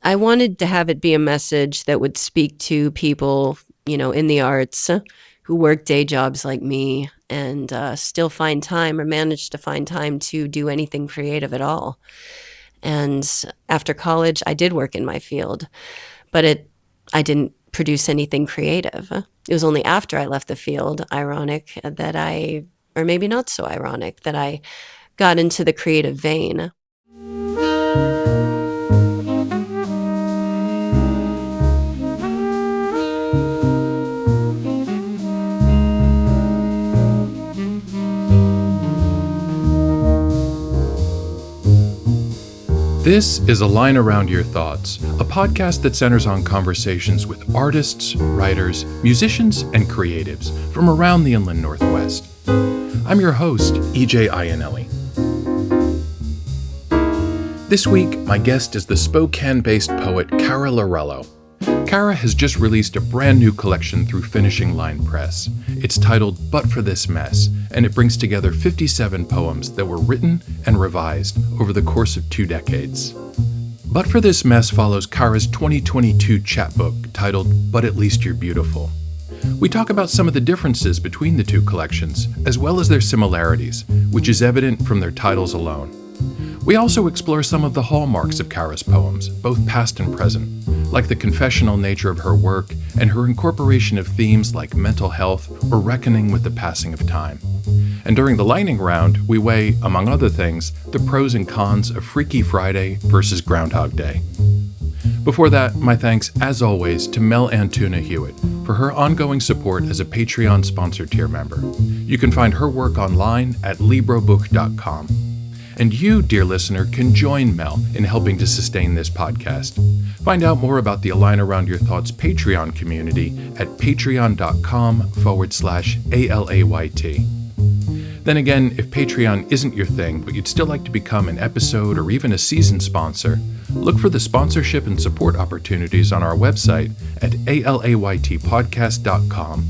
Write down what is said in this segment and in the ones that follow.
I wanted to have it be a message that would speak to people, in the arts who work day jobs like me and still find time or manage to find time to do anything creative at all. And after college, I did work in my field, but I didn't produce anything creative. It was only after I left the field, ironic, or maybe not so ironic, that I got into the creative vein. This is A Line Around Your Thoughts, a podcast that centers on conversations with artists, writers, musicians, and creatives from around the Inland Northwest. I'm your host, EJ Iannelli. This week, my guest is the Spokane-based poet Cara Lorello. Cara has just released a brand new collection through Finishing Line Press. It's titled But For This Mess, and it brings together 57 poems that were written and revised over the course of 2 decades. But For This Mess follows Cara's 2022 chapbook titled But At Least You're Beautiful. We talk about some of the differences between the two collections, as well as their similarities, which is evident from their titles alone. We also explore some of the hallmarks of Cara's poems, both past and present, like the confessional nature of her work and her incorporation of themes like mental health or reckoning with the passing of time. And during the lightning round, we weigh, among other things, the pros and cons of Freaky Friday versus Groundhog Day. Before that, my thanks, as always, to Mel Antuna Hewitt for her ongoing support as a Patreon sponsored tier member. You can find her work online at librobook.com. And you, dear listener, can join Mel in helping to sustain this podcast. Find out more about the A Line Around Your Thoughts Patreon community at patreon.com/ALAYT. Then again, if Patreon isn't your thing, but you'd still like to become an episode or even a season sponsor, look for the sponsorship and support opportunities on our website at alaytpodcast.com.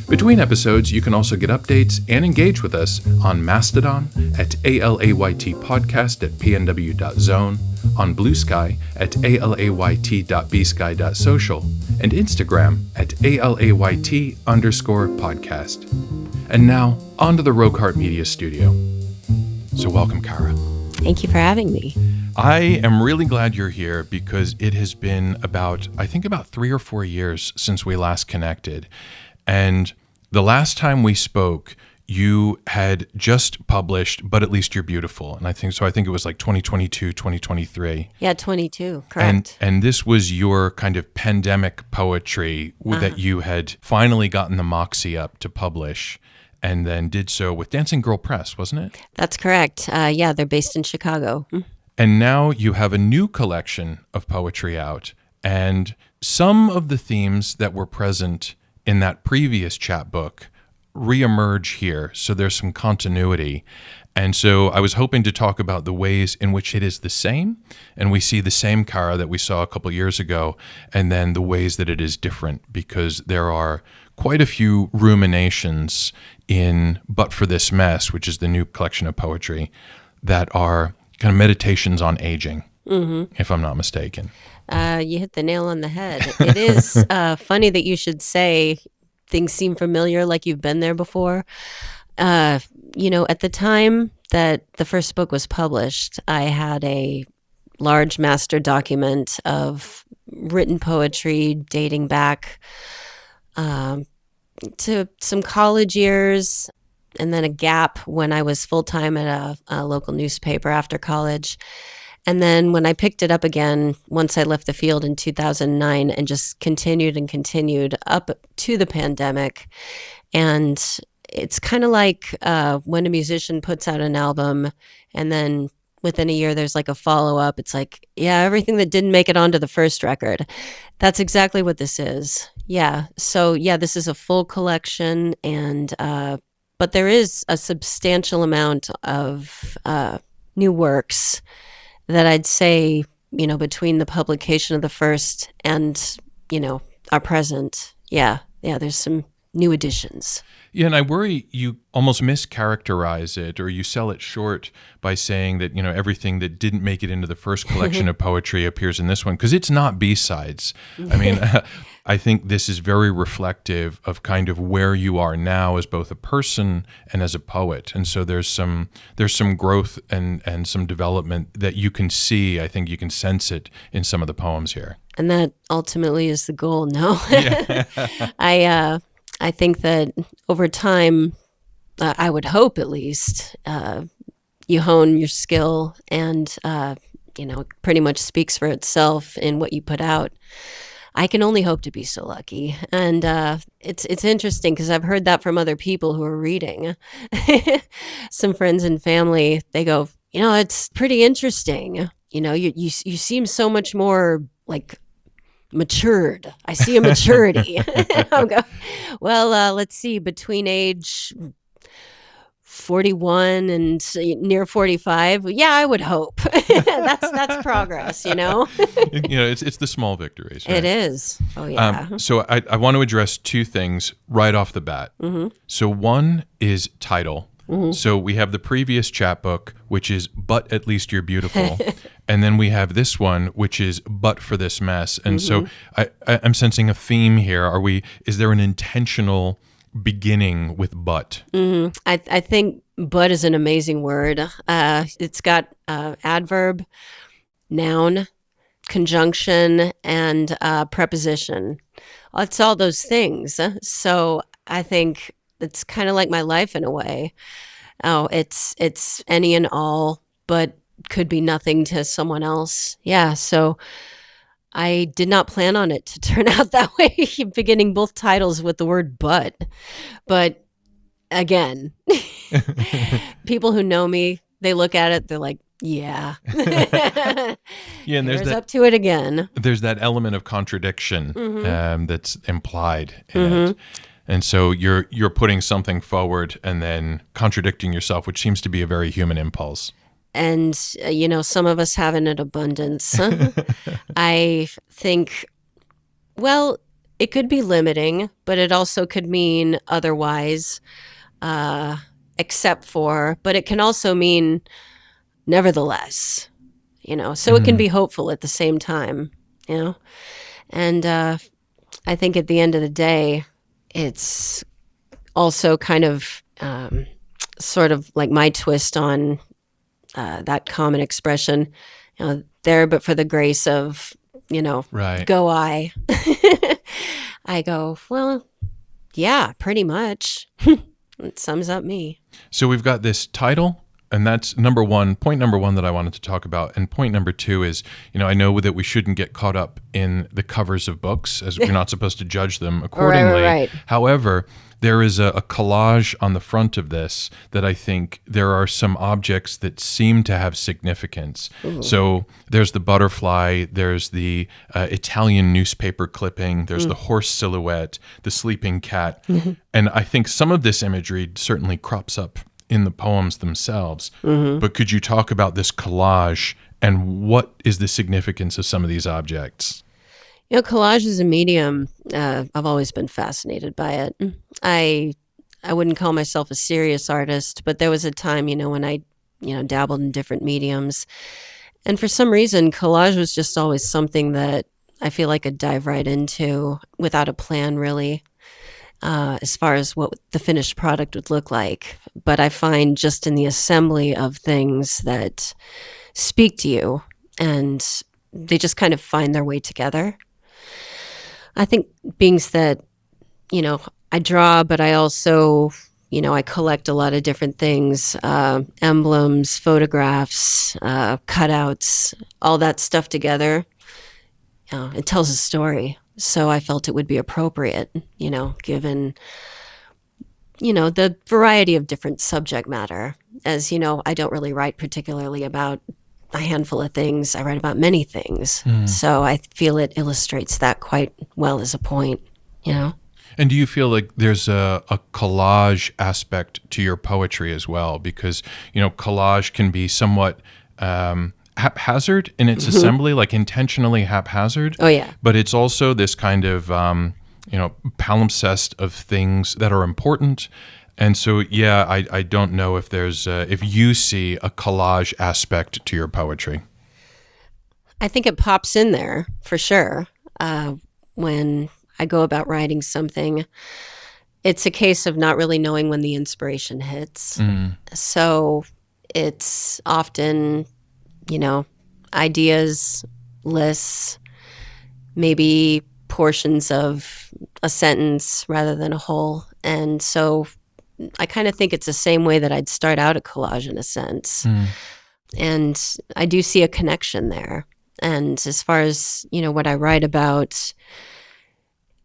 Between episodes, you can also get updates and engage with us on Mastodon at alaytpodcast@pnw.zone, on Blue Sky at alayt.bsky.social, and Instagram at alayt_podcast. And now, on to the Rocart Media Studio. So welcome, Cara. Thank you for having me. I am really glad you're here because it has been about 3 or 4 years since we last connected. And the last time we spoke, you had just published But At Least You're Beautiful. And I think it was like 2022, 2023. Yeah, 22, correct. And this was your kind of pandemic poetry that you had finally gotten the moxie up to publish, and then did so with Dancing Girl Press, wasn't it? That's correct. Yeah, they're based in Chicago. And now you have a new collection of poetry out, and some of the themes that were present in that previous chapbook reemerge here, so there's some continuity. And so I was hoping to talk about the ways in which it is the same, and we see the same Cara that we saw a couple years ago, and then the ways that it is different, because there are quite a few ruminations in But For This Mess, which is the new collection of poetry, that are kind of meditations on aging, if I'm not mistaken. You hit the nail on the head. It is funny that you should say things seem familiar, like you've been there before. At the time that the first book was published, I had a large master document of written poetry dating back to some college years, and then a gap when I was full-time at a local newspaper after college. And then when I picked it up again, once I left the field in 2009, and just continued up to the pandemic. And it's kind of like when a musician puts out an album and then within a year there's like a follow-up. It's like, yeah, everything that didn't make it onto the first record. That's exactly what this is. Yeah. So yeah, this is a full collection, and but there is a substantial amount of new works that I'd say, between the publication of the first and, our present. Yeah, there's some new editions. Yeah, and I worry you almost mischaracterize it, or you sell it short by saying that, everything that didn't make it into the first collection of poetry appears in this one, because it's not B-sides. I mean, I think this is very reflective of kind of where you are now as both a person and as a poet. And so there's some growth and some development that you can see. I think you can sense it in some of the poems here. And that ultimately is the goal. No, Yeah. I think that over time, I would hope at least, you hone your skill and, it pretty much speaks for itself in what you put out. I can only hope to be so lucky. And it's interesting because I've heard that from other people who are reading. Some friends and family, they go, it's pretty interesting. You seem so much more like matured. I see a maturity. I'm going, well, let's see, between age 41 and near 45. Yeah, I would hope. That's progress, It's the small victories, right? It is. Oh, yeah. So I want to address two things right off the bat. Mm-hmm. So one is title. Mm-hmm. So we have the previous chapbook, which is But At Least You're Beautiful. And then we have this one, which is But For This Mess. And so I'm sensing a theme here. Is there an intentional beginning with but? Mm-hmm. I think but is an amazing word. It's got adverb, noun, conjunction, and preposition. It's all those things. So I think it's kind of like my life in a way. Oh, it's any and all, but could be nothing to someone else. Yeah, so I did not plan on it to turn out that way, beginning both titles with the word but. But again, people who know me, they look at it, they're like, yeah. Yeah, and there's up to it again. There's that element of contradiction that's implied in it. And so you're putting something forward and then contradicting yourself, which seems to be a very human impulse. And, some of us have in an abundance. I think, well, it could be limiting, but it also could mean otherwise, except for, but it can also mean nevertheless, so it can be hopeful at the same time, And I think at the end of the day, it's also kind of sort of like my twist on that common expression, there but for the grace of, Right. go I. I go, well, yeah, pretty much. It sums up me. So we've got this title, and that's point number one that I wanted to talk about. And point number two is, I know that we shouldn't get caught up in the covers of books, as we're not supposed to judge them accordingly. Right. However, there is a collage on the front of this that I think there are some objects that seem to have significance. Ooh. So there's the butterfly, there's the Italian newspaper clipping, there's the horse silhouette, the sleeping cat. And I think some of this imagery certainly crops up in the poems themselves. But could you talk about this collage and what is the significance of some of these objects? Collage is a medium. I've always been fascinated by it. I wouldn't call myself a serious artist, but there was a time, when I, dabbled in different mediums. And for some reason, collage was just always something that I feel like I'd dive right into without a plan, really, as far as what the finished product would look like. But I find just in the assembly of things that speak to you, and they just kind of find their way together. I think being that, I draw, but I also, I collect a lot of different things, emblems, photographs, cutouts, all that stuff together. It tells a story. So I felt it would be appropriate, given, the variety of different subject matter. As you know, I don't really write particularly about a handful of things. I write about many things. So I feel it illustrates that quite well as a point, And do you feel like there's a collage aspect to your poetry as well? Because, collage can be somewhat haphazard in its assembly, like intentionally haphazard. Oh, yeah. But it's also this kind of palimpsest of things that are important. And so, yeah, I don't know if there's if you see a collage aspect to your poetry. I think it pops in there for sure. When I go about writing something, it's a case of not really knowing when the inspiration hits. So it's often, ideas, lists, maybe portions of a sentence rather than a whole. And so I kind of think it's the same way that I'd start out a collage in a sense. And I do see a connection there. And as far as, what I write about,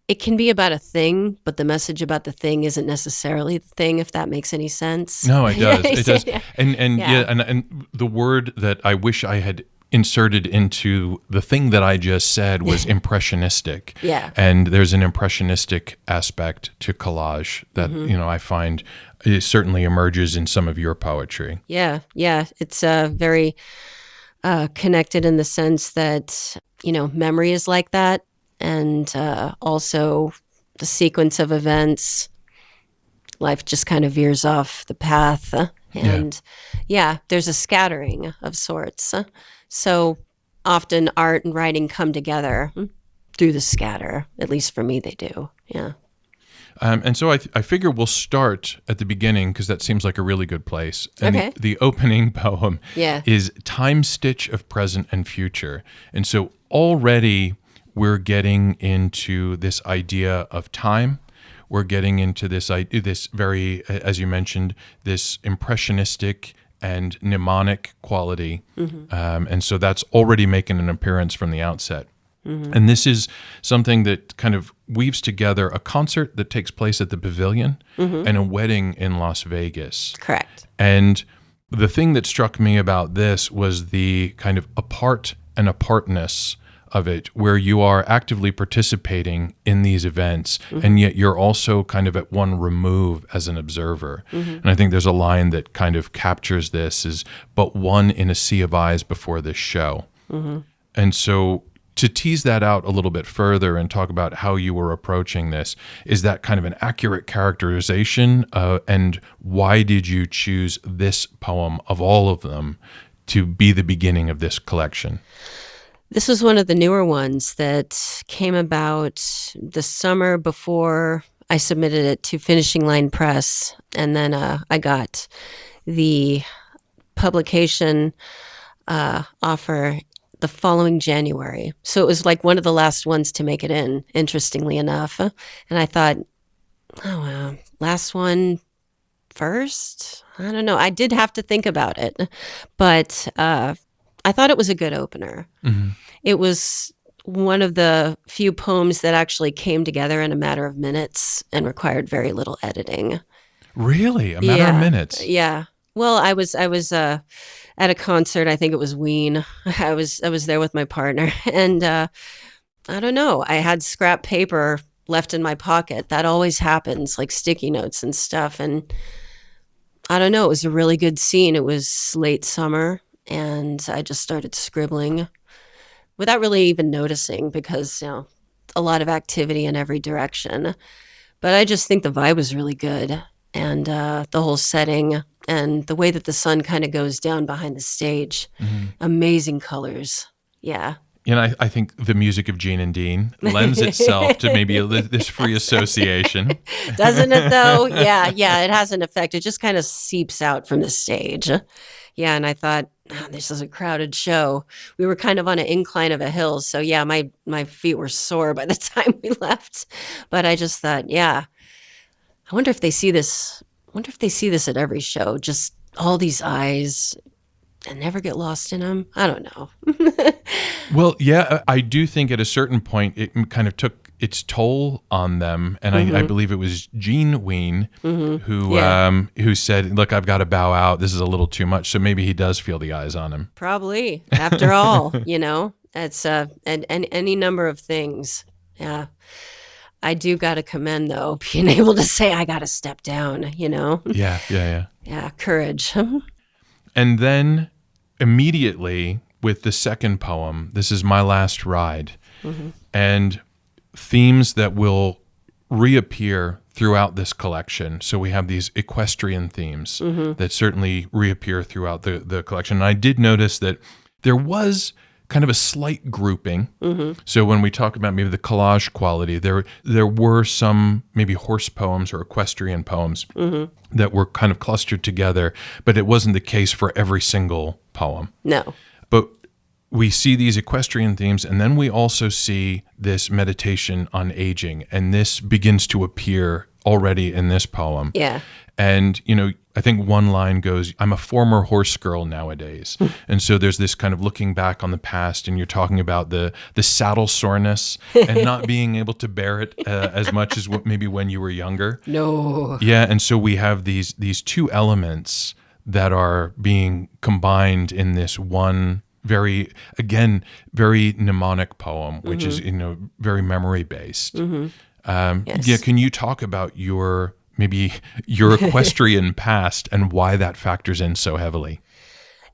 it can be about a thing, but the message about the thing isn't necessarily the thing, if that makes any sense. No, it does. It does. Yeah. And Yeah. and the word that I wish I had inserted into the thing that I just said was impressionistic. Yeah. And there's an impressionistic aspect to collage that, I find it certainly emerges in some of your poetry. Yeah. Yeah. It's very connected in the sense that, memory is like that. And also the sequence of events, life just kind of veers off the path. And there's a scattering of sorts. So often art and writing come together through the scatter. At least for me, they do. Yeah. And so I figure we'll start at the beginning because that seems like a really good place. And Okay. the opening poem Yeah. is Time Stitch of Present and Future. And so already we're getting into this idea of time. We're getting into this very, as you mentioned, this impressionistic and mnemonic quality. And so that's already making an appearance from the outset. And this is something that kind of weaves together a concert that takes place at the Pavilion and a wedding in Las Vegas. Correct. And the thing that struck me about this was the kind of apart and apartness of it, where you are actively participating in these events, and yet you're also kind of at one remove as an observer. And I think there's a line that kind of captures this is, but one in a sea of eyes before this show. And so to tease that out a little bit further and talk about how you were approaching this, is that kind of an accurate characterization? And why did you choose this poem of all of them to be the beginning of this collection? This was one of the newer ones that came about the summer before I submitted it to Finishing Line Press. And then I got the publication offer the following January. So it was like one of the last ones to make it in, interestingly enough. And I thought, last one first? I don't know. I did have to think about it. But I thought it was a good opener. It was one of the few poems that actually came together in a matter of minutes and required very little editing. Really? A matter of minutes? Yeah. Well, I was at a concert. I think it was Ween. I was there with my partner, and I don't know. I had scrap paper left in my pocket. That always happens, like sticky notes and stuff. And I don't know. It was a really good scene. It was late summer, and I just started scribbling without really even noticing because, a lot of activity in every direction. But I just think the vibe was really good. And the whole setting and the way that the sun kind of goes down behind the stage. Amazing colors. Yeah. I think the music of Gene and Dean lends itself to maybe this free association. Doesn't it, though? Yeah, it has an effect. It just kind of seeps out from the stage. Yeah, and I thought, this is a crowded show. We were kind of on an incline of a hill, so yeah, my feet were sore by the time we left. But I just thought, I wonder if they see this. I wonder if they see this at every show. Just all these eyes and never get lost in them. I don't know. Well, yeah, I do think at a certain point it kind of took its toll on them, and I believe it was Gene Ween who said, "Look, I've got to bow out. This is a little too much." So maybe he does feel the eyes on him. Probably. After all, it's and any number of things. Yeah. I do got to commend, though, being able to say, I got to step down, Yeah. Yeah, courage. And then immediately with the second poem, This Is My Last Ride, and themes that will reappear throughout this collection. So we have these equestrian themes that certainly reappear throughout the collection. And I did notice that there was kind of a slight grouping. So when we talk about maybe the collage quality, there were some maybe horse poems or equestrian poems that were kind of clustered together, but it wasn't the case for every single poem. No. But we see these equestrian themes, and then we also see this meditation on aging, and this begins to appear already in this poem. Yeah. And, I think one line goes, "I'm a former horse girl nowadays." And so there's this kind of looking back on the past, and you're talking about the saddle soreness and not being able to bear it as much as maybe when you were younger. No. Yeah, and so we have these two elements that are being combined in this one very mnemonic poem, which is very memory based. Yes. Yeah, can you talk about maybe your equestrian past and why that factors in so heavily?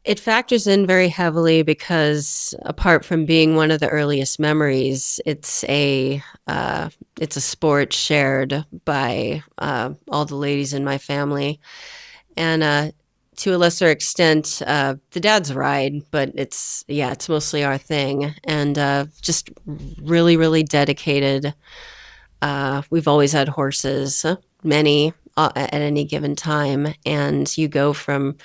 It factors in very heavily because apart from being one of the earliest memories, it's a sport shared by all the ladies in my family, and to a lesser extent, the dads ride, but it's mostly our thing, and just really, really dedicated. We've always had horses, many at any given time, and you go from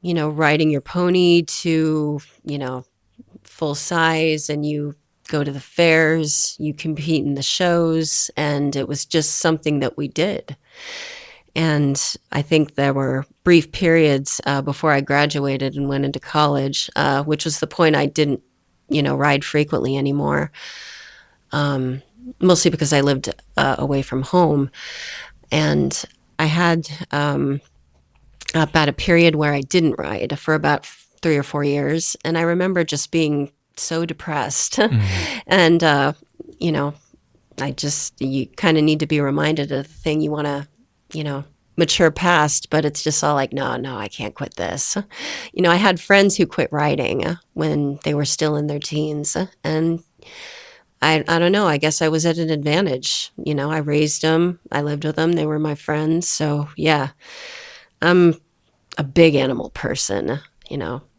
riding your pony to full size, and you go to the fairs, you compete in the shows, and it was just something that we did. And I think there were brief periods before I graduated and went into college, which was the point I didn't, ride frequently anymore, mostly because I lived away from home. And I had about a period where I didn't ride for about 3 or 4 years. And I remember just being so depressed. And, you kind of need to be reminded of the thing you want to, mature past, but it's just all like, no, I can't quit this. I had friends who quit riding when they were still in their teens, and I don't know, I guess I was at an advantage. I raised them, I lived with them, they were my friends. So yeah, I'm a big animal person,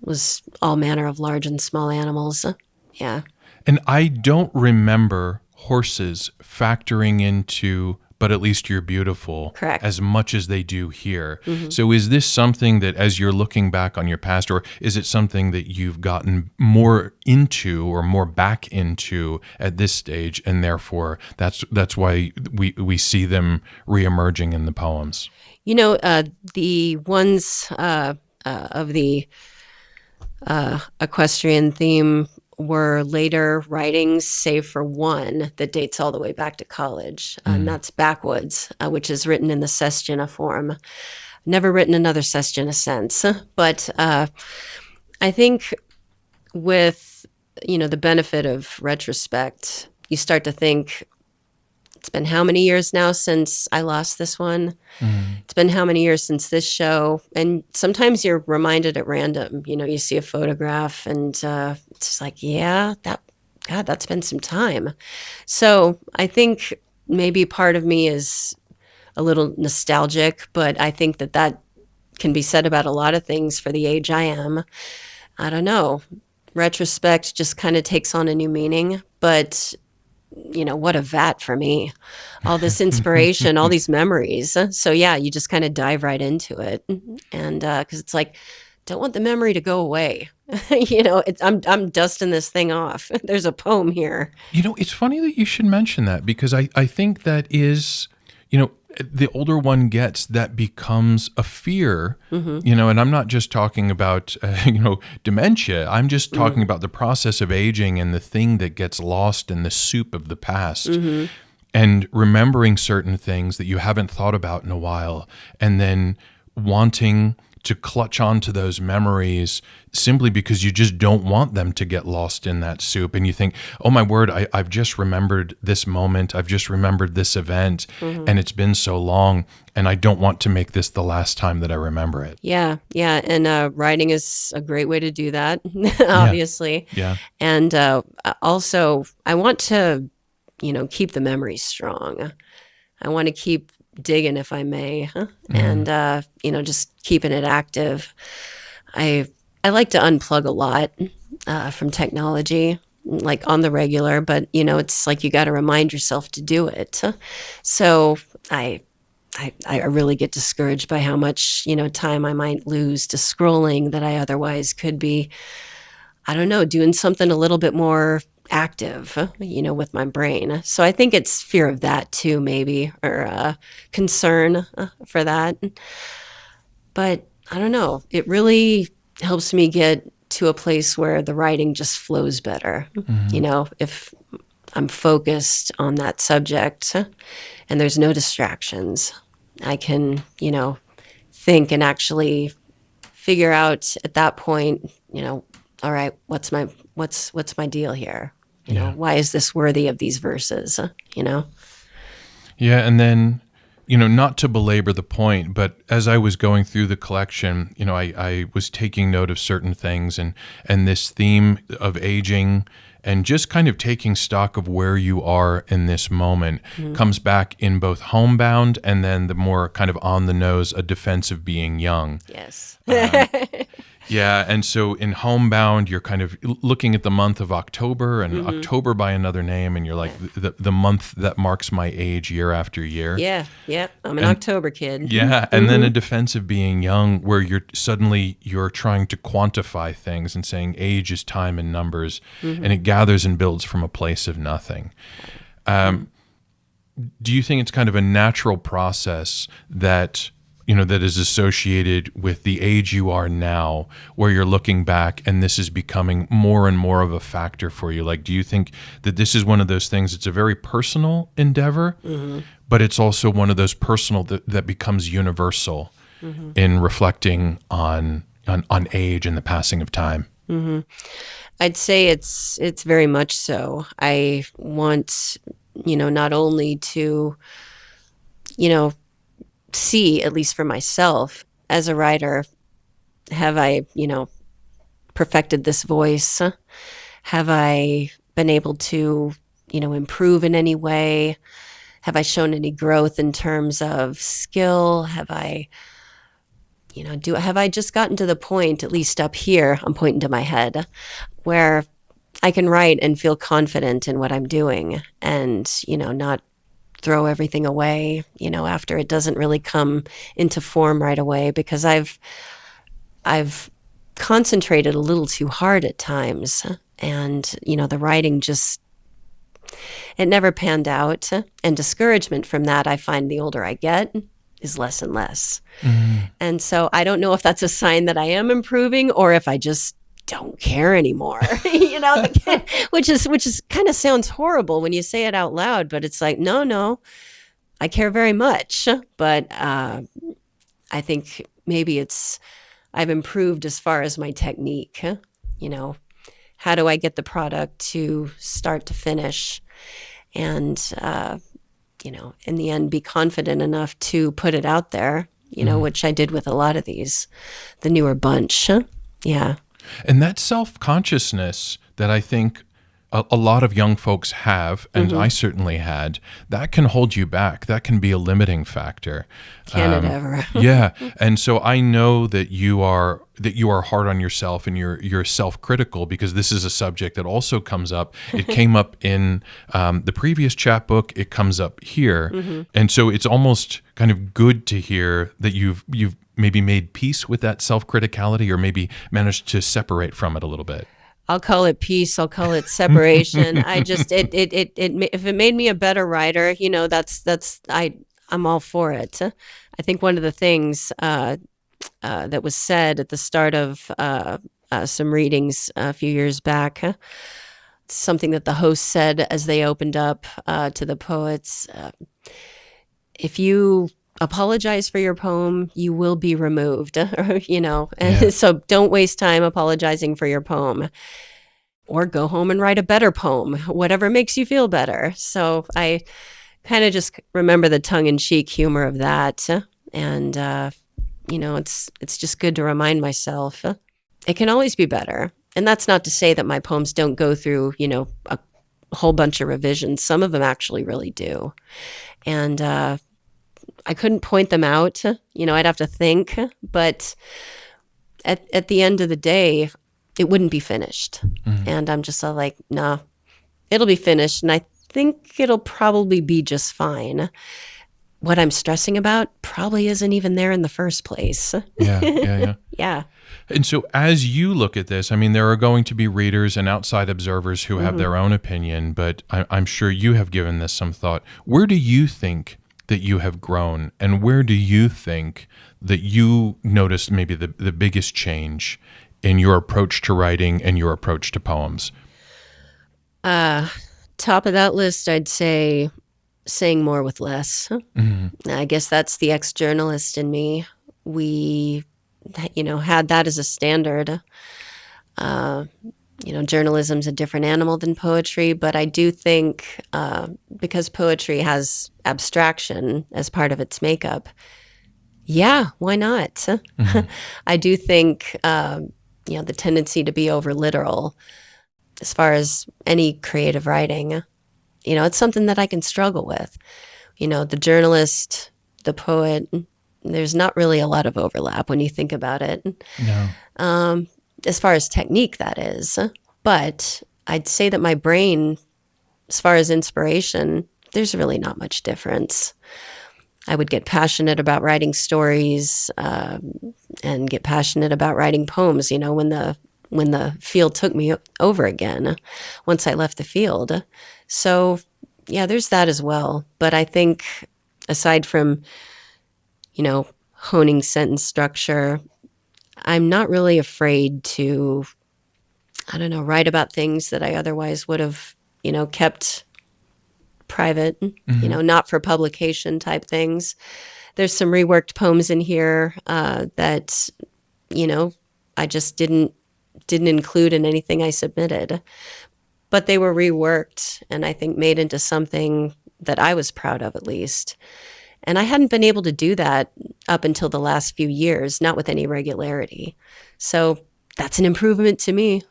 was all manner of large and small animals. Yeah. And I don't remember horses factoring into "But at least you're beautiful" Correct. as much as they do here. So is this something that, as you're looking back on your past, or is it something that you've gotten more into or more back into at this stage, and therefore that's why we see them reemerging in the poems? The ones of the equestrian theme were later writings, save for one that dates all the way back to college, and that's Backwoods, which is written in the sestina form. Never written another sestina since, but I think with the benefit of retrospect, you start to think, it's been how many years now since I lost this one? It's been how many years since this show? And sometimes you're reminded at random. You see a photograph, and it's just like, yeah, that's been some time. So I think maybe part of me is a little nostalgic, but I think that can be said about a lot of things for the age I am. I don't know. Retrospect just kind of takes on a new meaning, but what a vat for me. All this inspiration, all these memories. So yeah, you just kind of dive right into it. And because it's like, don't want the memory to go away. I'm dusting this thing off. There's a poem here. It's funny that you should mention that, because I think that is, the older one gets, that becomes a fear, and I'm not just talking about, dementia. I'm just talking about the process of aging and the thing that gets lost in the soup of the past. And remembering certain things that you haven't thought about in a while, and then wanting to clutch onto those memories simply because you just don't want them to get lost in that soup. And you think, oh my word, I've just remembered this moment. I've just remembered this event, and it's been so long, and I don't want to make this the last time that I remember it. Yeah. And writing is a great way to do that, obviously. Yeah. And also, I want to, keep the memory strong. I want to keep digging if I may, and just keeping it active. I I like to unplug a lot from technology, like on the regular, but it's like you got to remind yourself to do it. So I I really get discouraged by how much, time I might lose to scrolling that I otherwise could be, I don't know, doing something a little bit more active, with my brain. So I think it's fear of that too, maybe, or concern for that. But I don't know. It really helps me get to a place where the writing just flows better. If I'm focused on that subject and there's no distractions, I can, think and actually figure out at that point, all right, what's my deal here? Yeah. Why is this worthy of these verses? Yeah, and then, not to belabor the point, but as I was going through the collection, I was taking note of certain things, and this theme of aging and just kind of taking stock of where you are in this moment comes back in both Homebound and then the more kind of on the nose, A Defense of Being Young. Yes. Yeah, and so in Homebound, you're kind of looking at the month of October and October by another name, and you're like the month that marks my age year after year. Yeah. I'm an October kid. Yeah, and then A Defense of Being Young, where you're trying to quantify things and saying age is time and numbers, and it gathers and builds from a place of nothing. Do you think it's kind of a natural process that that is associated with the age you are now, where you're looking back and this is becoming more and more of a factor for you? Like, do you think that this is one of those things, it's a very personal endeavor, but it's also one of those personal that becomes universal in reflecting on age and the passing of time? I'd say it's very much so. I want, not only to, you know, see, at least for myself as a writer, have I, perfected this voice? Have I been able to, improve in any way? Have I shown any growth in terms of skill? Have I, have I just gotten to the point, at least up here, I'm pointing to my head, where I can write and feel confident in what I'm doing and, not throw everything away, after it doesn't really come into form right away, because I've concentrated a little too hard at times, and the writing just, it never panned out, and discouragement from that, I find the older I get, is less and less. And so I don't know if that's a sign that I am improving or if I just don't care anymore, which is kind of sounds horrible when you say it out loud, but it's like, no, I care very much. But I think maybe I've improved as far as my technique. How do I get the product to start to finish, and in the end, be confident enough to put it out there. Which I did with a lot of the newer bunch. Yeah. And that self-consciousness that I think a lot of young folks have, and I certainly had, that can hold you back. That can be a limiting factor. Can it ever? Yeah. And so I know that you are hard on yourself and you're self-critical, because this is a subject that also comes up. It came up in the previous chapbook. It comes up here. And so it's almost kind of good to hear that you've maybe made peace with that self-criticality, or maybe managed to separate from it a little bit. I'll call it peace. I'll call it separation. I just if it made me a better writer, I'm all for it. I think one of the things that was said at the start of some readings a few years back, something that the host said as they opened up to the poets: if you apologize for your poem, you will be removed, Yeah. So don't waste time apologizing for your poem, or go home and write a better poem, whatever makes you feel better. So I kind of just remember the tongue-in-cheek humor of that. And, it's just good to remind myself it can always be better. And that's not to say that my poems don't go through, whole bunch of revisions. Some of them actually really do. And I couldn't point them out. I'd have to think. But at the end of the day, it wouldn't be finished. Mm. And I'm just like, nah, it'll be finished. And I think it'll probably be just fine. What I'm stressing about probably isn't even there in the first place. Yeah, yeah, yeah. Yeah. And so, as you look at this, I mean, there are going to be readers and outside observers who have their own opinion, but I'm sure you have given this some thought. Where do you think that you have grown, and where do you think that you noticed maybe the biggest change in your approach to writing and your approach to poems? Top of that list, I'd say saying more with less. Mm-hmm. I guess that's the ex-journalist in me. We, had that as a standard. Journalism's a different animal than poetry, but I do think because poetry has abstraction as part of its makeup, yeah, why not? Mm-hmm. I do think, the tendency to be over literal as far as any creative writing, it's something that I can struggle with. The journalist, the poet, there's not really a lot of overlap when you think about it. No. As far as technique, that is. But I'd say that my brain, as far as inspiration, there's really not much difference. I would get passionate about writing stories and get passionate about writing poems, when the field took me over again once I left the field. So, yeah, there's that as well. But I think aside from, honing sentence structure, I'm not really afraid to, I don't know, write about things that I otherwise would have, kept private, Mm-hmm. not for publication type things. There's some reworked poems in here that, I just didn't include in anything I submitted. But they were reworked and I think made into something that I was proud of, at least. And I hadn't been able to do that up until the last few years, not with any regularity. So that's an improvement to me.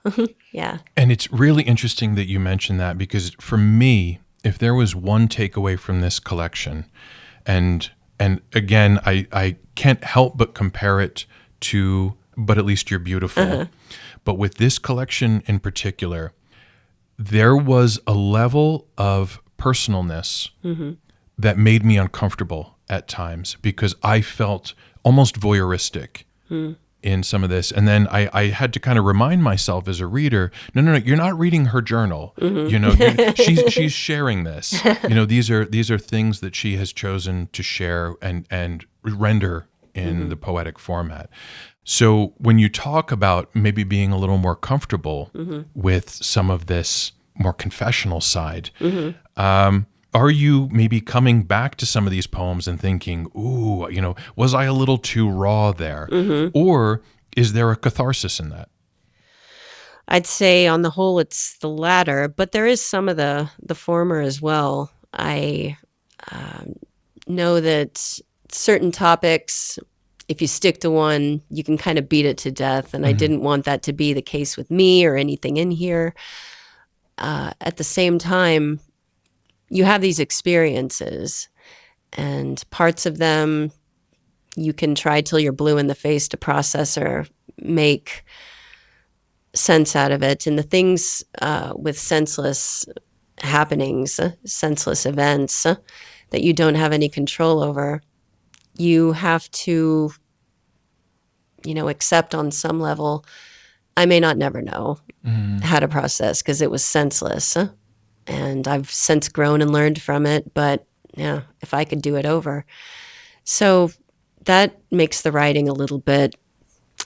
Yeah. And it's really interesting that you mentioned that, because for me, if there was one takeaway from this collection, and again, I can't help but compare it to But At Least You're Beautiful. But with this collection in particular, there was a level of personalness that made me uncomfortable at times, because I felt almost voyeuristic in some of this. And then I had to kind of remind myself as a reader, no, you're not reading her journal. She's sharing this. These are things that she has chosen to share and render in the poetic format. So when you talk about maybe being a little more comfortable with some of this more confessional side, are you maybe coming back to some of these poems and thinking, ooh, was I a little too raw there? Or is there a catharsis in that? I'd say on the whole, it's the latter, but there is some of the former as well. I know that certain topics, if you stick to one, you can kind of beat it to death. And I didn't want that to be the case with me or anything in here. At the same time, you have these experiences, and parts of them you can try till you're blue in the face to process or make sense out of it. And the things with senseless happenings, senseless events that you don't have any control over, you have to, accept on some level. I may not never know how to process because it was senseless. And I've since grown and learned from it. But yeah, if I could do it over. So that makes the writing a little bit,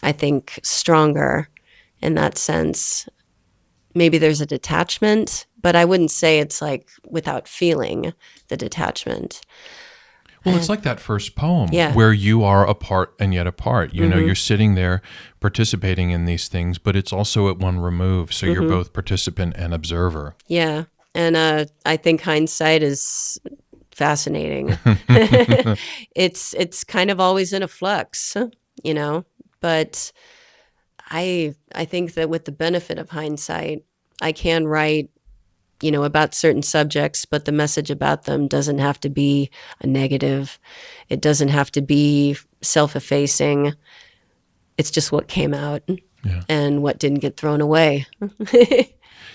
I think, stronger in that sense. Maybe there's a detachment, but I wouldn't say it's like without feeling the detachment. Well, it's like that first poem Yeah. where you are apart and yet apart. You're sitting there participating in these things, but it's also at one remove. So you're both participant and observer. Yeah. And I think hindsight is fascinating. It's kind of always in a flux, but I think that with the benefit of hindsight, I can write about certain subjects, but the message about them doesn't have to be a negative. It doesn't have to be self-effacing. It's just what came out Yeah. and what didn't get thrown away.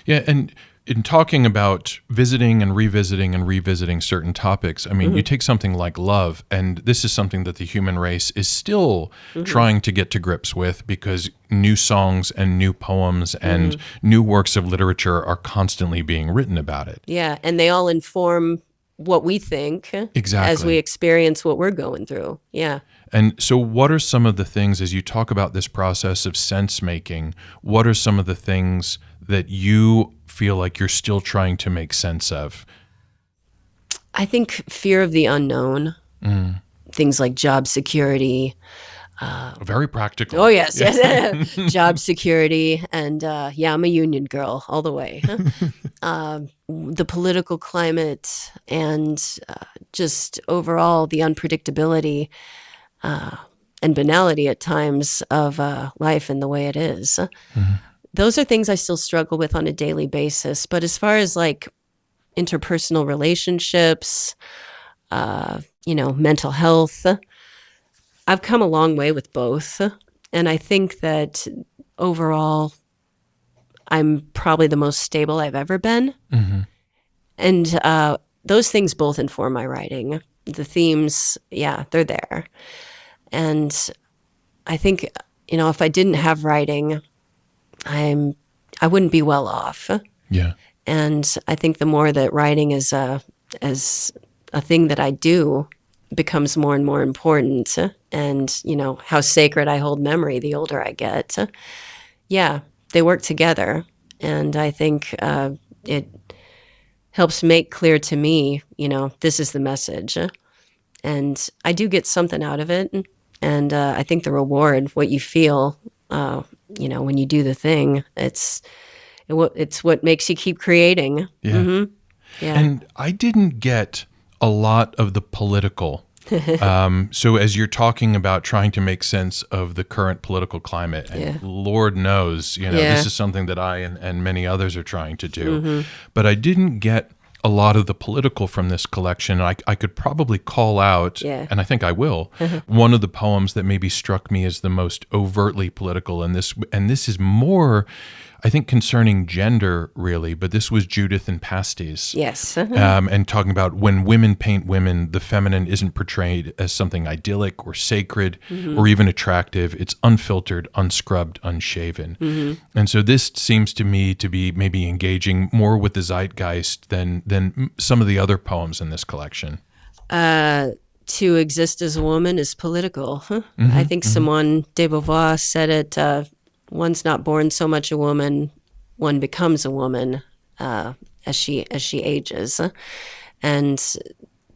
Yeah, and in talking about visiting and revisiting certain topics, I mean, you take something like love, and this is something that the human race is still trying to get to grips with because new songs and new poems and new works of literature are constantly being written about it. Yeah, and they all inform what we think as we Exactly. experience what we're going through. Yeah. And so, what are some of the things, as you talk about this process of sense making, what are some of the things that you feel like you're still trying to make sense of? I think fear of the unknown, things like job security. Very practical. Oh, yes, yes. Job security. And yeah, I'm a union girl all the way. The political climate and just overall the unpredictability and banality at times of life and the way it is. Those are things I still struggle with on a daily basis. But as far as like interpersonal relationships, mental health, I've come a long way with both. And I think that overall, I'm probably the most stable I've ever been. And those things both inform my writing. The themes, yeah, they're there. And I think, if I didn't have writing, I wouldn't be well off. Yeah. And I think the more that writing is as a thing that I do becomes more and more important, and how sacred I hold memory the older I get. Yeah, they work together, and I think it helps make clear to me, this is the message, and I do get something out of it. And I think the reward, what you feel, when you do the thing, it's what makes you keep creating. Yeah. Yeah. And I didn't get a lot of the political. So as you're talking about trying to make sense of the current political climate, and Yeah. Lord knows, Yeah. this is something that I and many others are trying to do. But I didn't get a lot of the political from this collection. I could probably call out, Yeah. and I think I will, one of the poems that maybe struck me as the most overtly political, and this is more, I think, concerning gender, really, but this was Judith and Pasties. Yes. And talking about when women paint women, the feminine isn't portrayed as something idyllic or sacred or even attractive. It's unfiltered, unscrubbed, unshaven. And so this seems to me to be maybe engaging more with the zeitgeist than some of the other poems in this collection. To exist as a woman is political. I think Simone de Beauvoir said it, one's not born so much a woman, one becomes a woman as she ages. And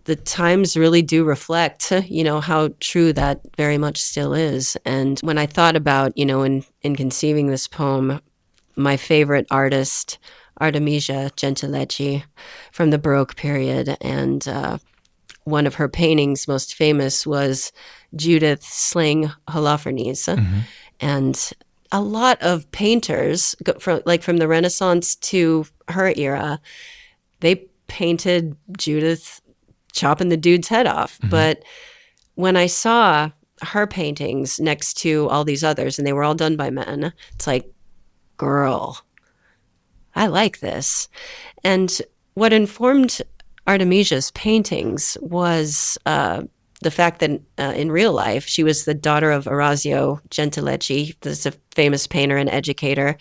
the times really do reflect, how true that very much still is. And when I thought about, in conceiving this poem, my favorite artist, Artemisia Gentileschi from the Baroque period, and one of her paintings most famous was Judith slaying Holofernes. And a lot of painters, from the Renaissance to her era, they painted Judith chopping the dude's head off. But when I saw her paintings next to all these others, and they were all done by men, it's like, girl, I like this. And what informed Artemisia's paintings was the fact that in real life, she was the daughter of Orazio Gentileschi, this a famous painter and educator.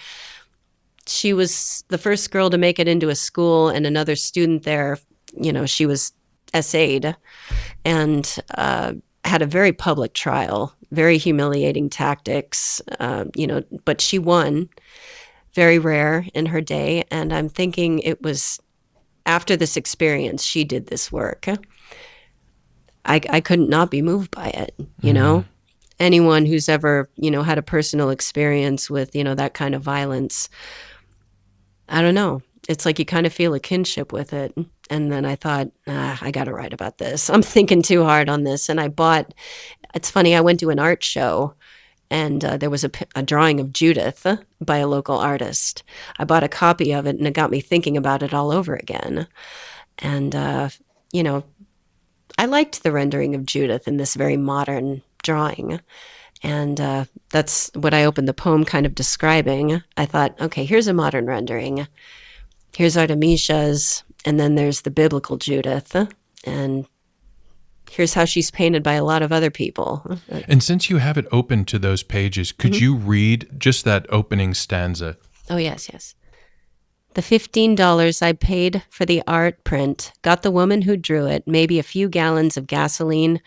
She was the first girl to make it into a school, and another student there, she was essayed and had a very public trial, very humiliating tactics, but she won, very rare in her day. And I'm thinking it was after this experience, she did this work. I couldn't not be moved by it, Anyone who's ever, had a personal experience with, that kind of violence, I don't know. It's like you kind of feel a kinship with it. And then I thought, I got to write about this. I'm thinking too hard on this. And it's funny, I went to an art show and there was a drawing of Judith by a local artist. I bought a copy of it, and it got me thinking about it all over again. And, you know, I liked the rendering of Judith in this very modern drawing. And that's what I opened the poem kind of describing. I thought, okay, here's a modern rendering. Here's Artemisia's, and then there's the biblical Judith. And here's how she's painted by a lot of other people. And since you have it open to those pages, could you read just that opening stanza? Oh, yes, yes. The $15 I paid for the art print got the woman who drew it maybe a few gallons of gasoline,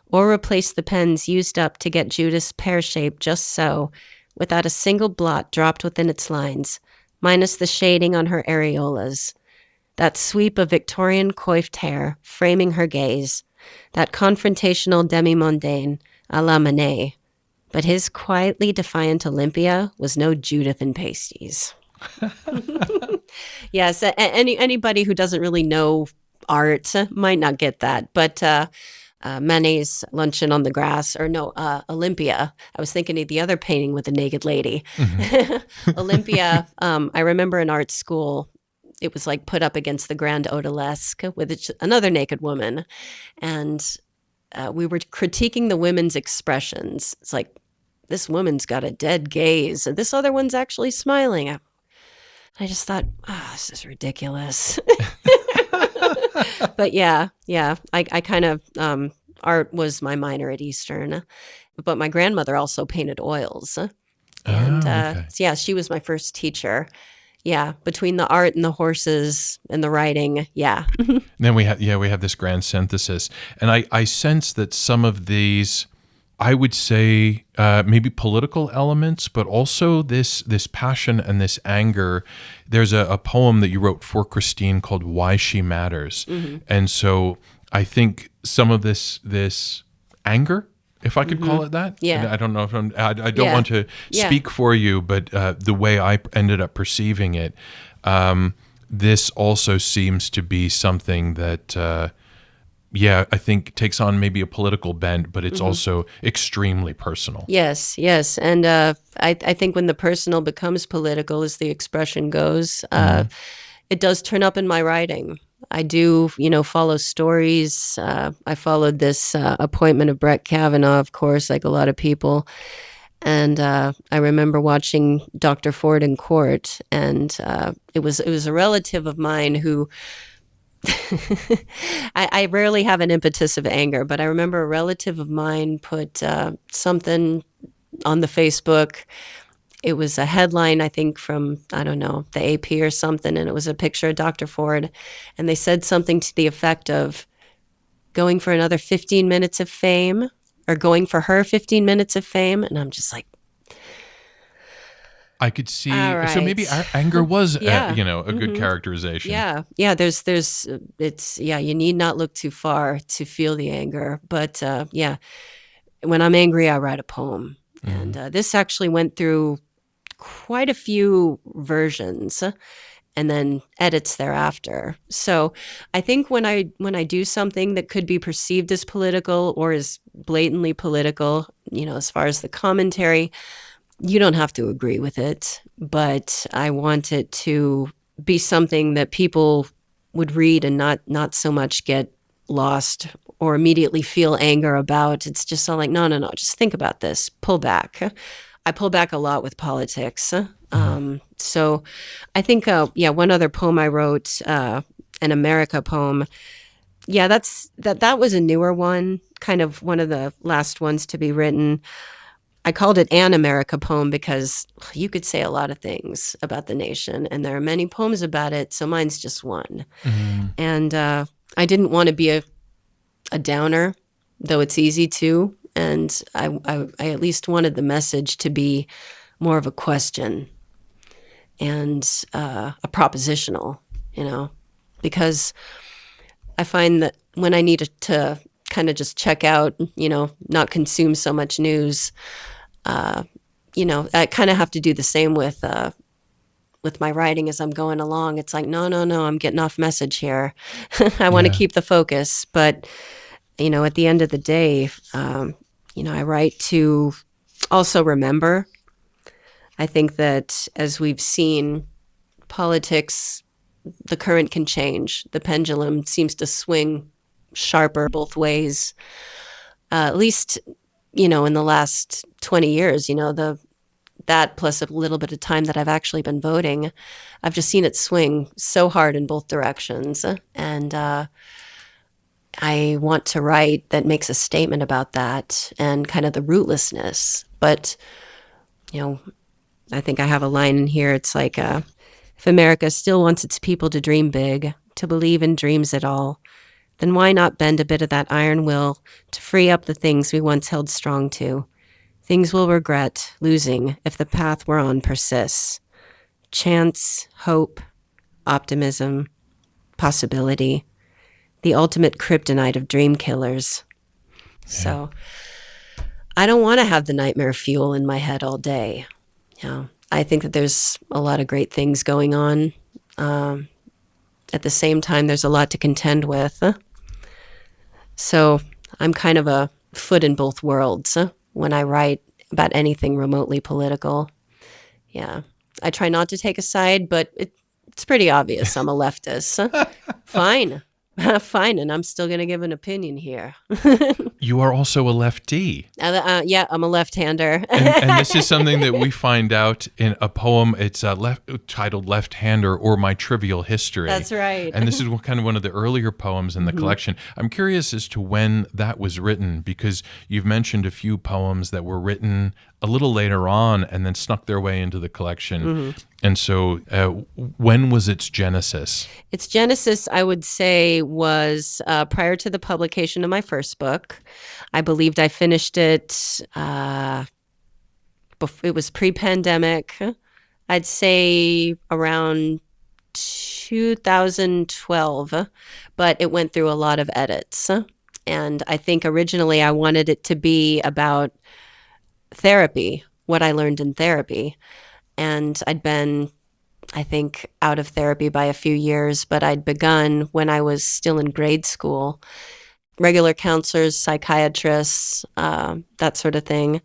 or replaced the pens used up to get Judith's pear shape just so, without a single blot dropped within its lines, minus the shading on her areolas. That sweep of Victorian coiffed hair framing her gaze, that confrontational demi-mondaine a la Manet. But his quietly defiant Olympia was no Judith in pasties. Yes, anybody who doesn't really know art might not get that, but Manet's Luncheon on the Grass, or no, Olympia. I was thinking of the other painting with the naked lady. Olympia, I remember in art school, it was like put up against the Grand Odalisque with another naked woman. And we were critiquing the women's expressions. It's like, this woman's got a dead gaze, and this other one's actually smiling. I just thought, oh, this is ridiculous. But yeah, I kind of, art was my minor at Eastern, but my grandmother also painted oils. And Okay. yeah, she was my first teacher. Yeah, between the art and the horses and the writing, yeah. And then we have this grand synthesis, and I sense that some of these, I would say, maybe political elements, but also this passion and this anger. There's a poem that you wrote for Christine called "Why She Matters," and so I think some of this anger, if I could call it that. Yeah. And I don't know if I don't Yeah. want to Yeah. speak for you, but the way I ended up perceiving it, this also seems to be something that, I think takes on maybe a political bent, but it's also extremely personal. Yes, yes. And I think when the personal becomes political, as the expression goes, it does turn up in my writing. I do, follow stories. I followed this appointment of Brett Kavanaugh, of course, like a lot of people. And I remember watching Dr. Ford in court, and it was a relative of mine who I rarely have an impetus of anger, but I remember a relative of mine put something on the Facebook. It was a headline, I think, from, I don't know, the AP or something, and it was a picture of Dr. Ford. And they said something to the effect of going for another 15 minutes of fame, or going for her 15 minutes of fame. And I'm just like, I could see. all So maybe right. anger was, Yeah. a good characterization. Yeah, you need not look too far to feel the anger. But yeah, when I'm angry, I write a poem. And this actually went through quite a few versions and then edits thereafter. So I think when I do something that could be perceived as political or as blatantly political, as far as the commentary, you don't have to agree with it, but I want it to be something that people would read and not so much get lost or immediately feel anger about. It's just all like, no, just think about this. Pull back. I pull back a lot with politics. So I think, one other poem I wrote, an America poem. Yeah, that was a newer one, kind of one of the last ones to be written. I called it an America poem because you could say a lot of things about the nation, and there are many poems about it, so mine's just one. And I didn't want to be a downer, though it's easy to. And I at least wanted the message to be more of a question and a propositional, because I find that when I need to kind of just check out, not consume so much news, I kind of have to do the same with my writing as I'm going along. It's like, no, I'm getting off message here. I want to Yeah. keep the focus, but at the end of the day, I write to Also, remember, I think that as we've seen, politics, the current can change. The pendulum seems to swing sharper both ways. At least, in the last 20 years, that plus a little bit of time that I've actually been voting, I've just seen it swing so hard in both directions. And I want to write that makes a statement about that and kind of the rootlessness. But, you know, I think I have a line in here. It's like, if America still wants its people to dream big, to believe in dreams at all, then why not bend a bit of that iron will to free up the things we once held strong to? Things we'll regret losing if the path we're on persists. Chance, hope, optimism, possibility, the ultimate kryptonite of dream killers. Yeah. So I don't want to have the nightmare fuel in my head all day. I think that there's a lot of great things going on. At the same time, there's a lot to contend with. So I'm kind of a foot in both worlds when I write about anything remotely political. Yeah. I try not to take a side, but it's pretty obvious I'm a leftist. Fine. Fine. And I'm still going to give an opinion here. You are also a lefty. Yeah, I'm a left-hander. And this is something that we find out in a poem. It's titled Left-Hander or My Trivial History. That's right. And this is kind of one of the earlier poems in the collection. I'm curious as to when that was written, because you've mentioned a few poems that were written a little later on and then snuck their way into the collection. And so when was its genesis? Its genesis, I would say, was prior to the publication of my first book. I believed I finished it, it was pre-pandemic. I'd say around 2012, but it went through a lot of edits. And I think originally I wanted it to be about therapy, what I learned in therapy. And I'd been, I think, out of therapy by a few years, but I'd begun when I was still in grade school. Regular counselors, psychiatrists, that sort of thing.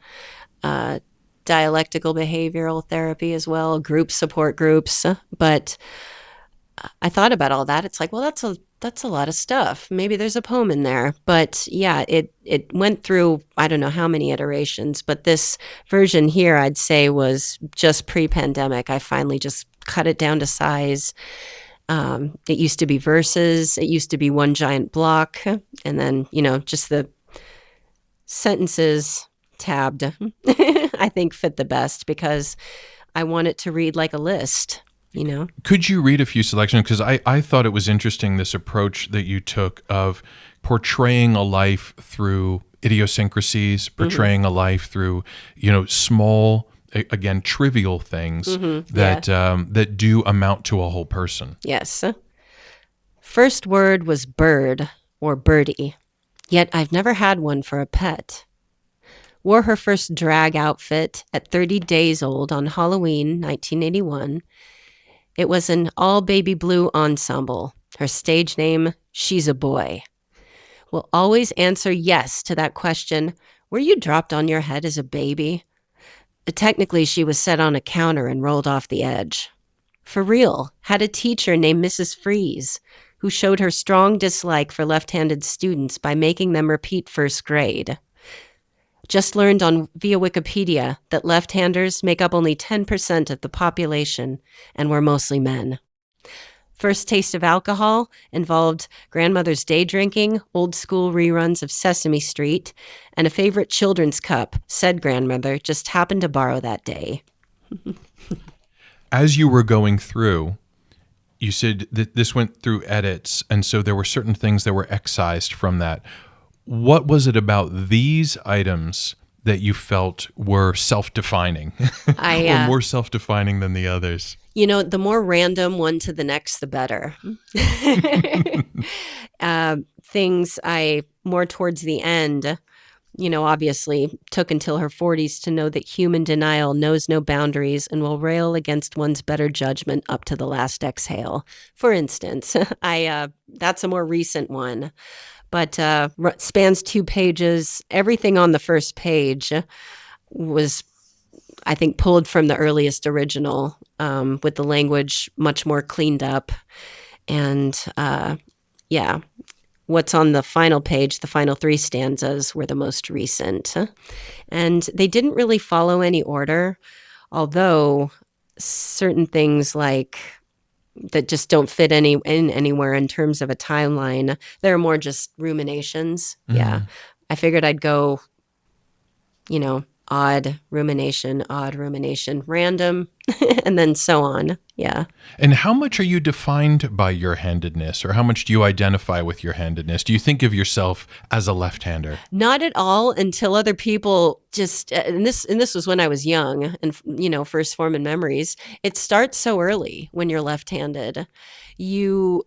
Dialectical behavioral therapy as well, group support groups. But I thought about all that. It's like, well, that's a lot of stuff. Maybe there's a poem in there. But yeah, it went through, I don't know how many iterations, but this version here, I'd say, was just pre-pandemic. I finally just cut it down to size. It used to be verses. It used to be one giant block. And then, just the sentences tabbed, I think fit the best because I want it to read like a list. Could you read a few selections? Because I thought it was interesting, this approach that you took of portraying a life through idiosyncrasies, portraying a life through, small, again, trivial things that do amount to a whole person. Yes. First word was bird or birdie, yet I've never had one for a pet. Wore her first drag outfit at 30 days old on Halloween, 1981. It was an all baby blue ensemble. Her stage name, She's a Boy. Will always answer yes to that question, were you dropped on your head as a baby? Technically, she was set on a counter and rolled off the edge. For real, had a teacher named Mrs. Freeze, who showed her strong dislike for left-handed students by making them repeat first grade. Just learned via Wikipedia that left-handers make up only 10% of the population and were mostly men. First taste of alcohol involved grandmother's day drinking, old school reruns of Sesame Street, and a favorite children's cup said grandmother just happened to borrow that day. As you were going through, you said that this went through edits, and so there were certain things that were excised from that. What was it about these items that you felt were self-defining or more self-defining than the others? The more random one to the next, the better. Things more towards the end, obviously took until her 40s to know that human denial knows no boundaries and will rail against one's better judgment up to the last exhale. For instance, that's a more recent one. But spans 2 pages. Everything on the first page was, I think, pulled from the earliest original, with the language much more cleaned up. And yeah, what's on the final page, the final three stanzas, were the most recent. And they didn't really follow any order, although certain things like that just don't fit anywhere in terms of a timeline. They're more just ruminations. Yeah. I figured I'd go, you know, odd rumination, random, and then so on. Yeah. And how much are you defined by your handedness, or how much do you identify with your handedness? Do you think of yourself as a left-hander? Not at all until other people just and this was when I was young and first forming memories. It starts so early when you're left-handed. You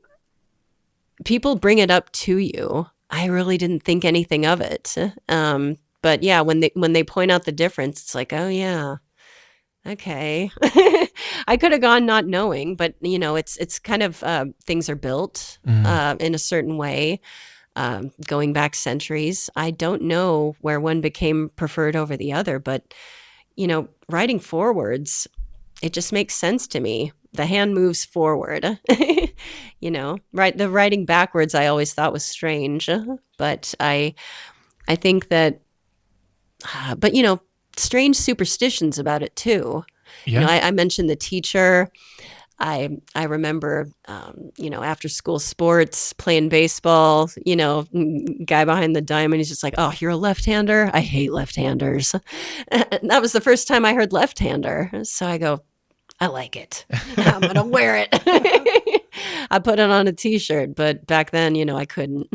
People bring it up to you. I really didn't think anything of it. But yeah, when they point out the difference, it's like, oh yeah, okay. I could have gone not knowing, but it's kind of things are built in a certain way, going back centuries. I don't know where one became preferred over the other, but writing forwards, it just makes sense to me. The hand moves forward. Right? The writing backwards, I always thought was strange, but I think that, but strange superstitions about it too. Yeah. I mentioned the teacher. I remember, after school sports, playing baseball, guy behind the diamond, he's just like, oh, you're a left-hander? I hate left-handers. And that was the first time I heard left-hander. So I go, I like it. I'm going to wear it. I put it on a t-shirt, but back then, I couldn't.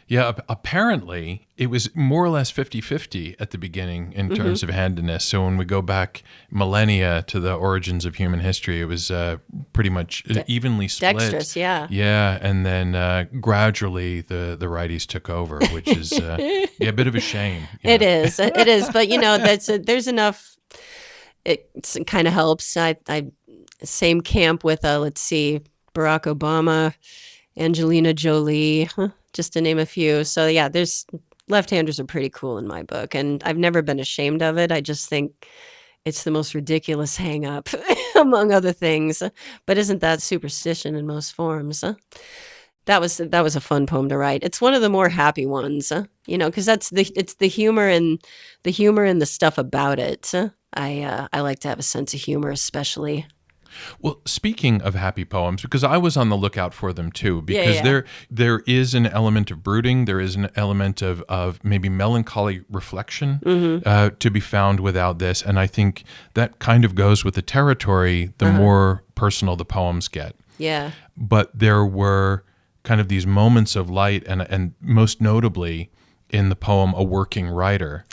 Yeah, apparently it was more or less 50-50 at the beginning in terms of handedness. So when we go back millennia to the origins of human history, it was pretty much evenly split. Dexterous, yeah. Yeah, and then gradually the righties took over, which is a bit of a shame. It is, but there's enough. It kind of helps. I same camp with let's see, Barack Obama, Angelina Jolie, just to name a few. So yeah, there's left-handers are pretty cool in my book, and I've never been ashamed of it. I just think it's the most ridiculous hang up among other things. But isn't that superstition in most forms? That was a fun poem to write. It's one of the more happy ones, because it's the humor and the stuff about it. I like to have a sense of humor, especially. Well, speaking of happy poems, because I was on the lookout for them too, because Yeah. there is an element of brooding, there is an element of maybe melancholy reflection to be found without this, and I think that kind of goes with the territory, the more personal the poems get. Yeah. But there were kind of these moments of light, and most notably in the poem "A Working Writer."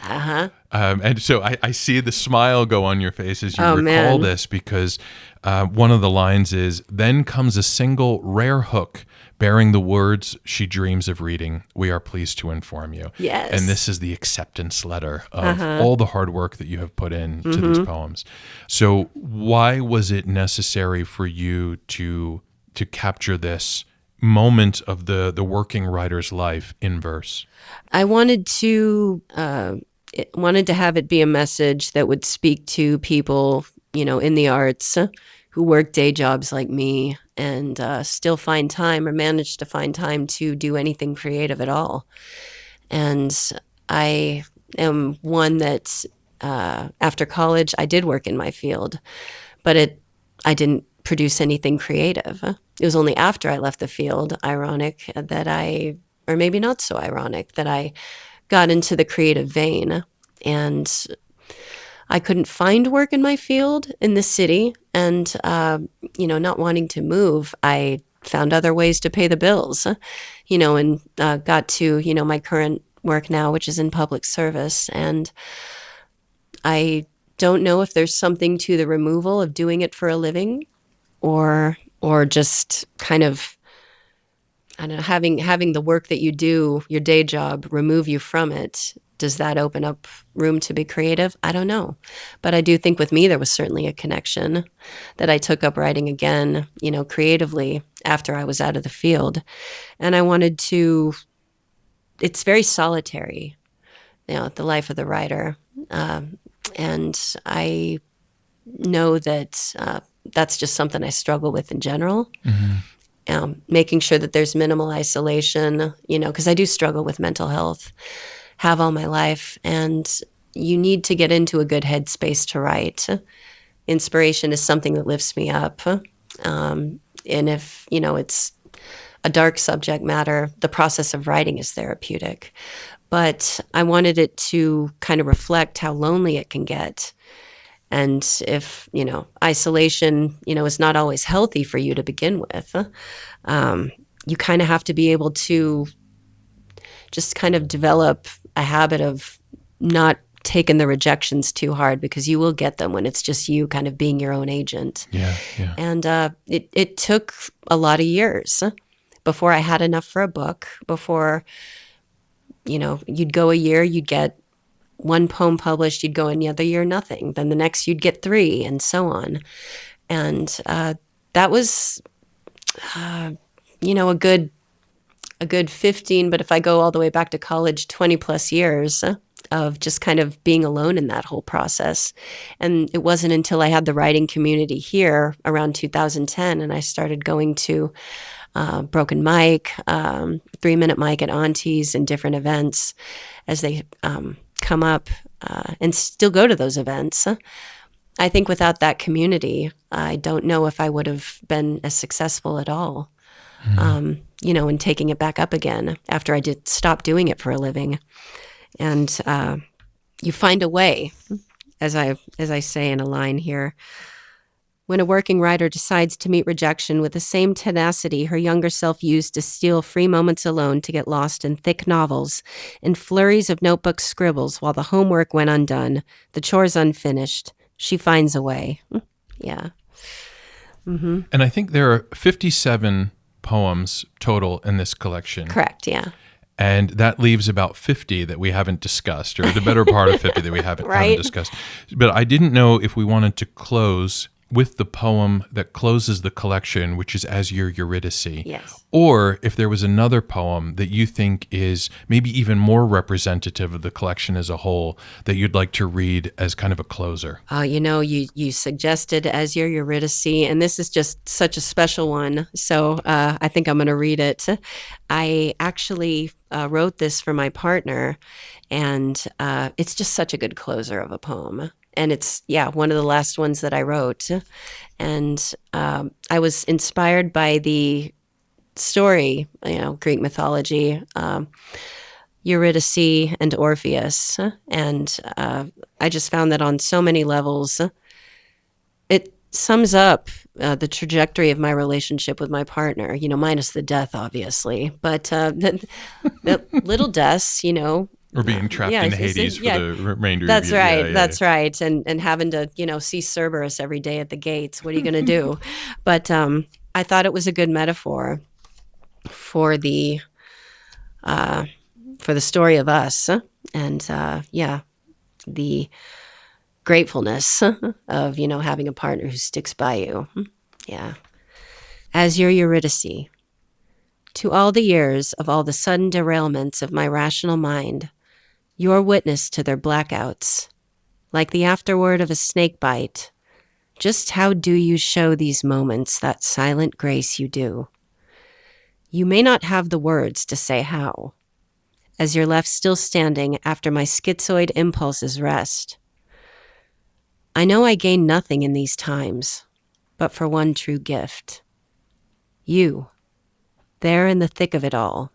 And so I see the smile go on your face as you recall this, because one of the lines is, "Then comes a single rare hook bearing the words she dreams of reading. We are pleased to inform you." Yes. And this is the acceptance letter of all the hard work that you have put into these poems. So why was it necessary for you to capture this moment of the working writer's life in verse? I wanted to have it be a message that would speak to people, in the arts who work day jobs like me and still find time or manage to find time to do anything creative at all. And I am one that after college, I did work in my field, but I didn't produce anything creative. It was only after I left the field, ironic, or maybe not so ironic, that I got into the creative vein. And I couldn't find work in my field in the city. And, not wanting to move, I found other ways to pay the bills, and got to, my current work now, which is in public service. And I don't know if there's something to the removal of doing it for a living, or just kind of, I don't know, having the work that you do, your day job, remove you from it. Does that open up room to be creative? I don't know. But I do think with me, there was certainly a connection that I took up writing again, creatively after I was out of the field. And I wanted to, it's very solitary. the life of the writer. And I know that that's just something I struggle with in general. Making sure that there's minimal isolation, because I do struggle with mental health, have all my life. And you need to get into a good headspace to write. Inspiration is something that lifts me up. And if, it's a dark subject matter, the process of writing is therapeutic. But I wanted it to kind of reflect how lonely it can get. And if, isolation, is not always healthy for you to begin with, you kind of have to be able to just kind of develop a habit of not taking the rejections too hard, because you will get them when it's just you kind of being your own agent. Yeah, yeah. And it took a lot of years before I had enough for a book, before, you'd go a year, you'd get one poem published, you'd go any other year, nothing. Then the next you'd get three, and so on. And that was, a good 15, but if I go all the way back to college, 20 plus years of just kind of being alone in that whole process. And it wasn't until I had the writing community here around 2010 and I started going to Broken Mic, 3-Minute Mic at Auntie's and different events as they come up, and still go to those events. I think without that community, I don't know if I would have been as successful at all. And taking it back up again after I did stop doing it for a living. And you find a way, as I say in a line here. When a working writer decides to meet rejection with the same tenacity her younger self used to steal free moments alone to get lost in thick novels, in flurries of notebook scribbles while the homework went undone, the chores unfinished, she finds a way. Yeah. Mm-hmm. And I think there are 57 poems total in this collection. Correct, yeah. And that leaves about 50 that we haven't discussed, or the better part of 50 that we haven't discussed. But I didn't know if we wanted to close with the poem that closes the collection, which is As Your Eurydice. Yes. Or if there was another poem that you think is maybe even more representative of the collection as a whole that you'd like to read as kind of a closer. You suggested As Your Eurydice, and this is just such a special one. So I think I'm going to read it. I actually wrote this for my partner, and it's just such a good closer of a poem. And it's, one of the last ones that I wrote. And I was inspired by the story, Greek mythology, Eurydice and Orpheus. And I just found that on so many levels, it sums up the trajectory of my relationship with my partner, minus the death, obviously. But the little deaths, Or being trapped in Hades for the remainder that's of your right. life. That's right. And having to, see Cerberus every day at the gates. What are you going to do? But I thought it was a good metaphor for the story of us, and the gratefulness of having a partner who sticks by you. Yeah. As Your Eurydice. To all the years of all the sudden derailments of my rational mind, your witness to their blackouts, like the afterword of a snake bite. Just how do you show these moments that silent grace you do? You may not have the words to say how, as you're left still standing after my schizoid impulses rest. I know I gain nothing in these times, but for one true gift. You, there in the thick of it all,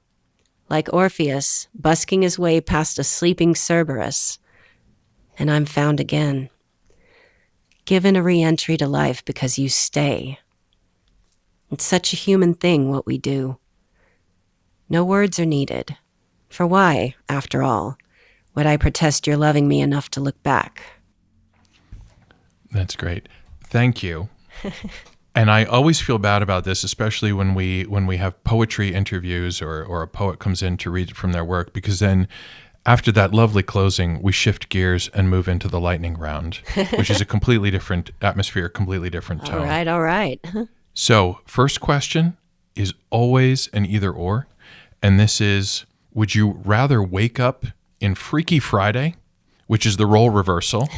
like Orpheus busking his way past a sleeping Cerberus, and I'm found again, given a re-entry to life because you stay. It's such a human thing what we do. No words are needed, for why, after all, would I protest you're loving me enough to look back? That's great. Thank you. And I always feel bad about this, especially when we have poetry interviews or a poet comes in to read from their work, because then after that lovely closing, we shift gears and move into the lightning round, which is a completely different atmosphere, completely different tone. All right. So, first question is always an either or, and this is, would you rather wake up in Freaky Friday, which is the role reversal,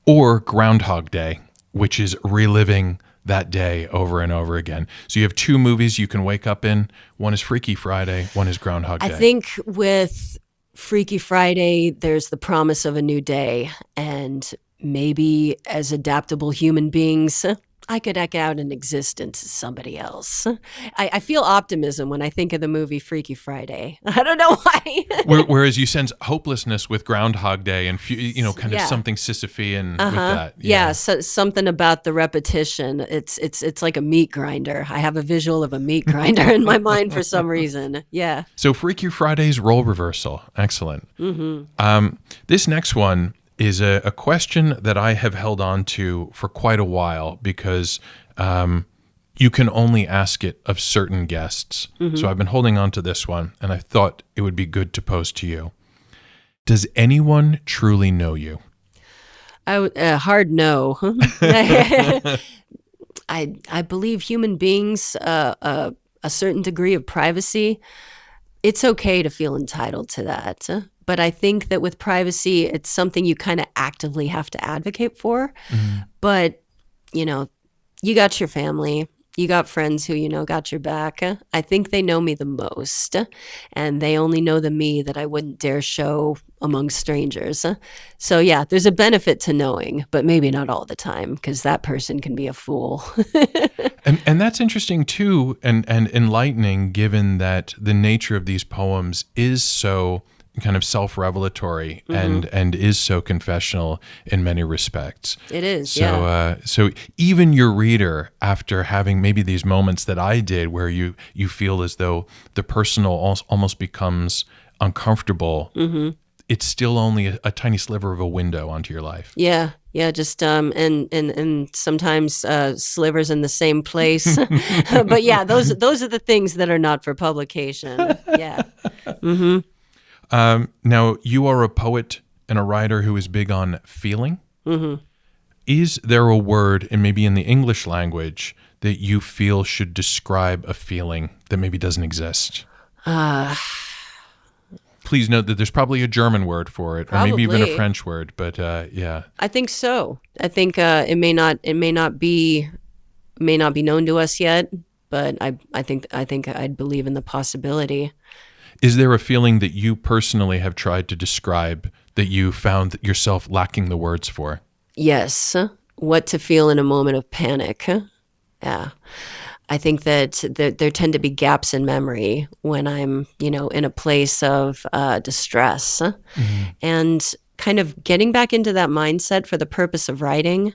or Groundhog Day, which is reliving that day over and over again. So you have two movies you can wake up in. One is Freaky Friday, one is Groundhog I Day. think with Freaky Friday, there's the promise of a new day. And maybe as adaptable human beings, I could act out an existence as somebody else. I feel optimism when I think of the movie Freaky Friday. I don't know why. Whereas you sense hopelessness with Groundhog Day and, kind of Yeah. something Sisyphean with that. Yeah, so something about the repetition. It's like a meat grinder. I have a visual of a meat grinder in my mind for some reason. Yeah. So Freaky Friday's role reversal. Excellent. This next one is a question that I have held on to for quite a while because you can only ask it of certain guests. So I've been holding on to this one, and I thought it would be good to pose to you. Does anyone truly know you? Hard no. I believe human beings a certain degree of privacy. It's okay to feel entitled to that. But I think that with privacy, it's something you kind of actively have to advocate for. But, you got your family, you got friends who, got your back. I think they know me the most. And they only know the me that I wouldn't dare show among strangers. So, yeah, there's a benefit to knowing, but maybe not all the time because that person can be a fool. And that's interesting too, and enlightening, given that the nature of these poems is so kind of self-revelatory and is so confessional in many respects. It is, so, yeah. So even your reader, after having maybe these moments that I did, where you feel as though the personal almost becomes uncomfortable, it's still only a tiny sliver of a window onto your life. Yeah, just and sometimes slivers in the same place. But yeah, those are the things that are not for publication. Yeah. Now, you are a poet and a writer who is big on feeling. Is there a word, and maybe in the English language, that you feel should describe a feeling that maybe doesn't exist? Please note that there's probably a German word for it, or maybe even a Probably. French word. But yeah, I think so. I think it may not be known to us yet, but I think I'd believe in the possibility. is there a feeling that you personally have tried to describe that you found yourself lacking the words for? Yes, what to feel in a moment of panic. Yeah. I think that there tend to be gaps in memory when I'm, in a place of distress, and kind of getting back into that mindset for the purpose of writing.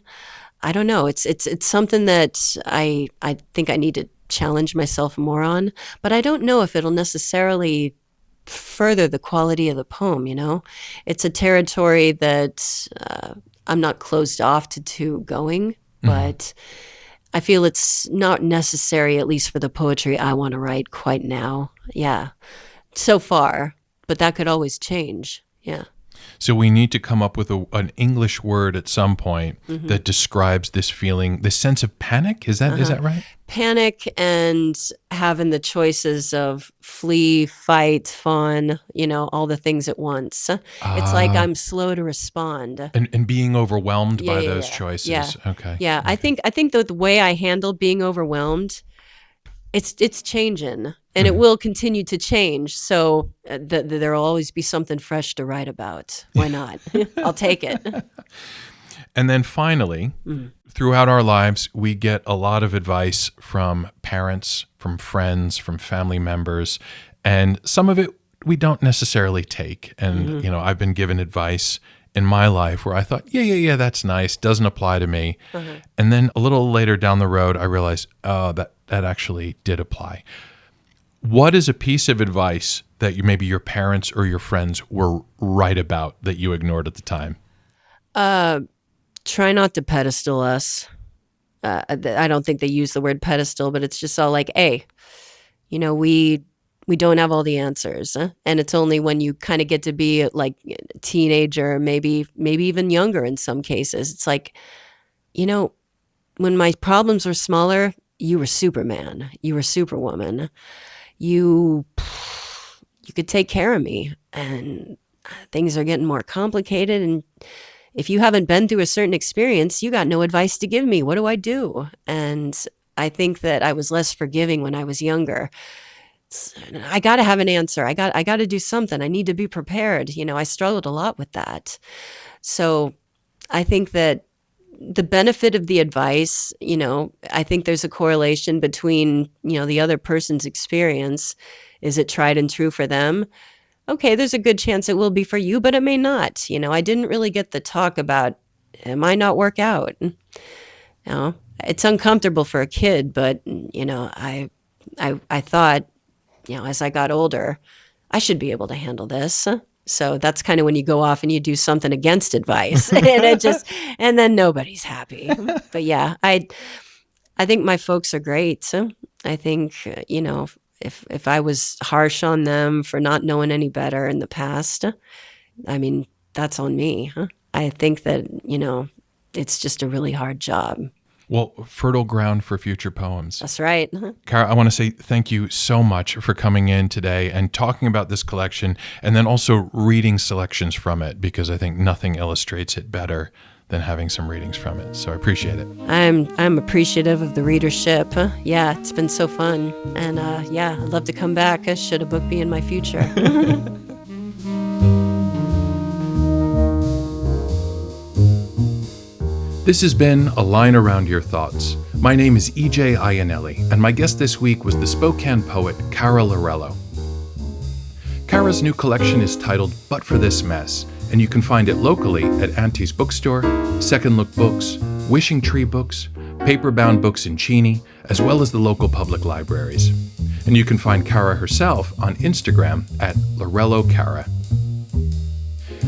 I don't know. It's something that I think I need to challenge myself more on, but I don't know if it'll necessarily further the quality of the poem. It's a territory that I'm not closed off to going, but I feel it's not necessary, at least for the poetry I want to write quite now. Yeah, so far, but that could always change. Yeah. So we need to come up with an English word at some point that describes this feeling, this sense of panic. Is that right? Panic and having the choices of flee, fight, fawn, all the things at once. It's like I'm slow to respond. And being overwhelmed by Yeah, those yeah, choices. yeah. Okay. Yeah, I think the way I handle being overwhelmed, it's changing, and it will continue to change. So there'll always be something fresh to write about. Why not? I'll take it. And then finally, throughout our lives, we get a lot of advice from parents, from friends, from family members, and some of it we don't necessarily take. And, I've been given advice in my life where I thought, yeah, that's nice, doesn't apply to me. And then a little later down the road, I realized, oh, that actually did apply. What is a piece of advice that maybe your parents or your friends were right about that you ignored at the time? Try not to pedestal us. I don't think they use the word pedestal, but it's just all like, hey, we don't have all the answers, and it's only when you kind of get to be like a teenager, maybe even younger in some cases. It's like, when my problems were smaller, you were Superman, you were Superwoman, you could take care of me, and things are getting more complicated. And if you haven't been through a certain experience, you got no advice to give me. What do I do? And I think that I was less forgiving when I was younger. I got to have an answer. I got to do something. I need to be prepared. I struggled a lot with that. So I think that the benefit of the advice, I think there's a correlation between, the other person's experience. Is it tried and true for them? Okay, there's a good chance it will be for you, but it may not. I didn't really get the talk about it might not work out. It's uncomfortable for a kid, but I thought, as I got older, I should be able to handle this. So that's kind of when you go off and you do something against advice, and then nobody's happy. But yeah, I think my folks are great. So I think, if I was harsh on them for not knowing any better in the past, I mean, that's on me. I think that, it's just a really hard job. Well, fertile ground for future poems. That's right. Cara, I want to say thank you so much for coming in today and talking about this collection, and then also reading selections from it, because I think nothing illustrates it better than having some readings from it. So I appreciate it. I'm appreciative of the readership. Yeah, it's been so fun. And yeah, I'd love to come back. Should a book be in my future? This has been A Line Around Your Thoughts. My name is E.J. Iannelli, and my guest this week was the Spokane poet Cara Lorello. Cara's new collection is titled But for This Mess, and you can find it locally at Auntie's Bookstore, Second Look Books, Wishing Tree Books, Paperbound Books in Cheney, as well as the local public libraries. And you can find Cara herself on Instagram at Lorello Cara.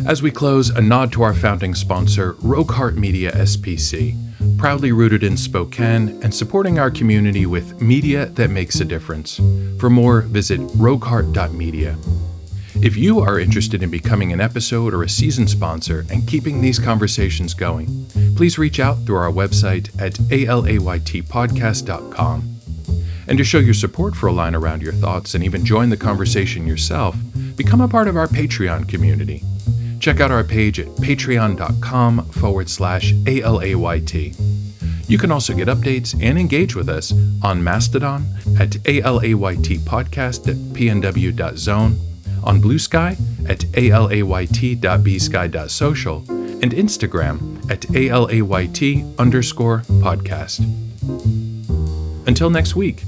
As we close, a nod to our founding sponsor, Roquehart Media SPC, proudly rooted in Spokane and supporting our community with media that makes a difference. For more, visit roquehart.media. If you are interested in becoming an episode or a season sponsor and keeping these conversations going, please reach out through our website at alaytpodcast.com. And to show your support for A Line Around Your Thoughts and even join the conversation yourself, become a part of our Patreon community. Check out our page at patreon.com/ALAYT. You can also get updates and engage with us on Mastodon at alaytpodcast@pnw.zone, on Blue Sky at alayt.bsky.social, and Instagram at alayt_podcast. Until next week,